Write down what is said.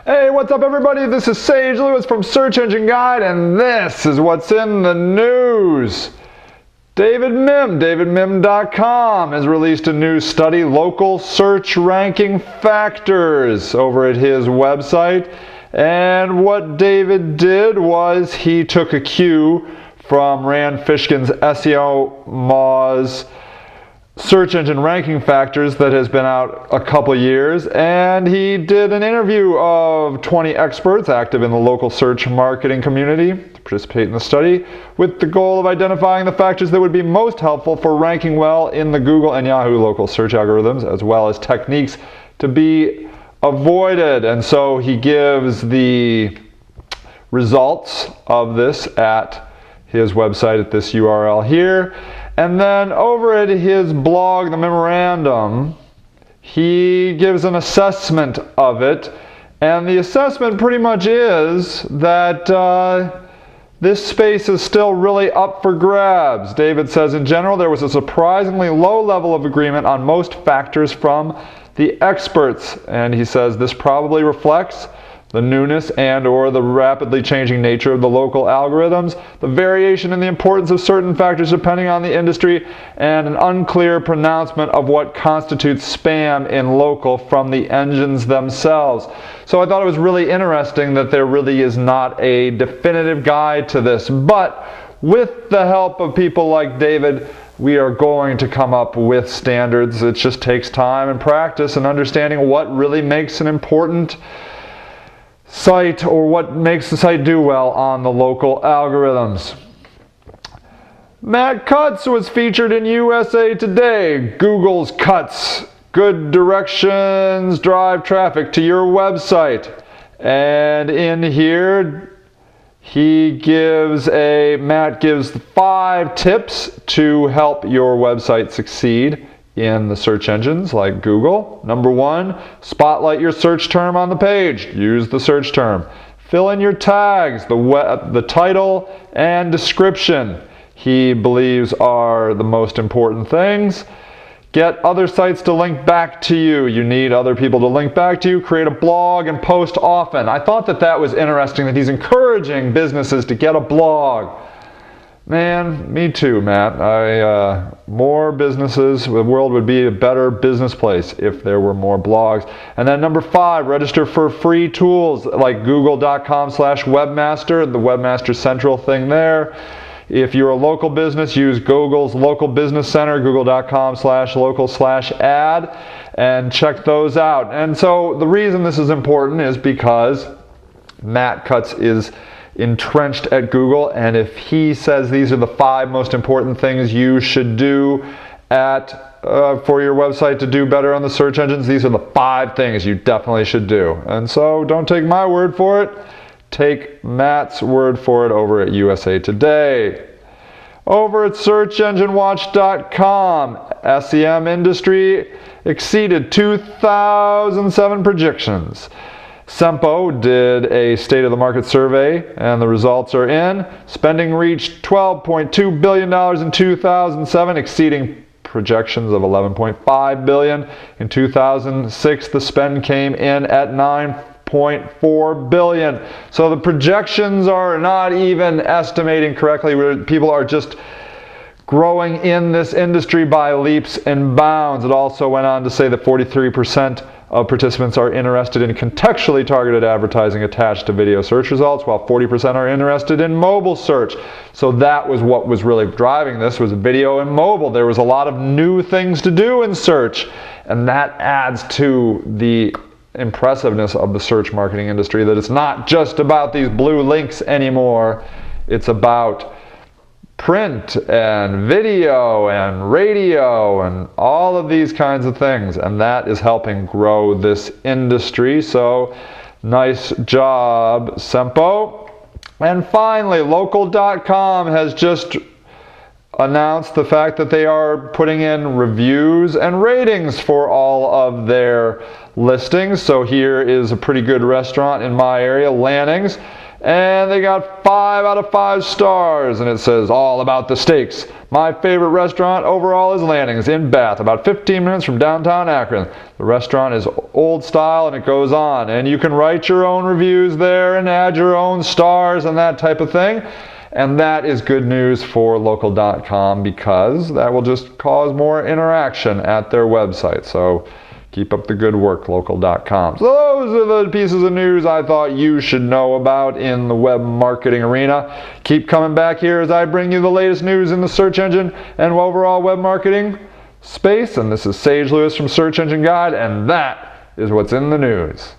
Hey, what's up everybody? This is Sage Lewis from Search Engine Guide, and this is what's in the news. David Mihm, davidmihm.com, has released a new study, Local Search Ranking Factors, over at his website. And what David did was he took a cue from Rand Fishkin's SEO Moz search engine ranking factors that has been out a couple years, and he did an interview of 20 experts active in the local search marketing community to participate in the study with the goal of identifying the factors that would be most helpful for ranking well in the Google and Yahoo local search algorithms, as well as techniques to be avoided. And so he gives the results of this at his website at this URL here. And then over at his blog, the memorandum, he gives an assessment of it. And the assessment pretty much is that this space is still really up for grabs. David says, in general, there was a surprisingly low level of agreement on most factors from the experts. And he says this probably reflects the newness and or the rapidly changing nature of the local algorithms, the variation in the importance of certain factors depending on the industry, and an unclear pronouncement of what constitutes spam in local from the engines themselves. So I thought it was really interesting that there really is not a definitive guide to this, but with the help of people like David, we are going to come up with standards. It just takes time and practice and understanding what really makes an important site or what makes the site do well on the local algorithms. Matt Cutts was featured in USA Today. Google's Cuts. Good directions drive traffic to your website. And in here, Matt gives 5 tips to help your website succeed in the search engines like Google. Number 1, spotlight your search term on the page. Use the search term. Fill in your tags, the title and description, he believes are the most important things. Get other sites to link back to you. You need other people to link back to you. Create a blog and post often. I thought that was interesting that he's encouraging businesses to get a blog. Man, me too, Matt. More businesses, the world would be a better business place if there were more blogs. And then number 5, register for free tools like google.com/webmaster, the Webmaster Central thing there. If you're a local business, use Google's Local Business Center, google.com/local/ad, and check those out. And so the reason this is important is because Matt Cutts is entrenched at Google, and if he says these are the 5 most important things you should do for your website to do better on the search engines, these are the 5 things you definitely should do. And so don't take my word for it, take Matt's word for it over at USA Today. Over at SearchEngineWatch.com, SEM industry exceeded 2007 projections. Sempo did a state of the market survey, and the results are in. Spending reached $12.2 billion in 2007, exceeding projections of $11.5 billion. In 2006, the spend came in at $9.4 billion. So the projections are not even estimating correctly. People are just growing in this industry by leaps and bounds. It also went on to say that 43% of participants are interested in contextually targeted advertising attached to video search results, while 40% are interested in mobile search. So that was what was really driving this, was video and mobile. There was a lot of new things to do in search, and that adds to the impressiveness of the search marketing industry, that it's not just about these blue links anymore. It's about print and video and radio and all of these kinds of things, and that is helping grow this industry. So nice job, Sempo. And finally, local.com has just announced the fact that they are putting in reviews and ratings for all of their listings. So here is a pretty good restaurant in my area, Lanning's, And they got 5 out of 5 stars, and it says all about the steaks. My favorite restaurant overall is Lanning's in Bath, about 15 minutes from downtown Akron. The restaurant is old style, and it goes on. And you can write your own reviews there and add your own stars and that type of thing. And that is good news for local.com because that will just cause more interaction at their website. So keep up the good work, local.com. So those are the pieces of news I thought you should know about in the web marketing arena. Keep coming back here as I bring you the latest news in the search engine and overall web marketing space. And this is Sage Lewis from Search Engine Guide, and that is what's in the news.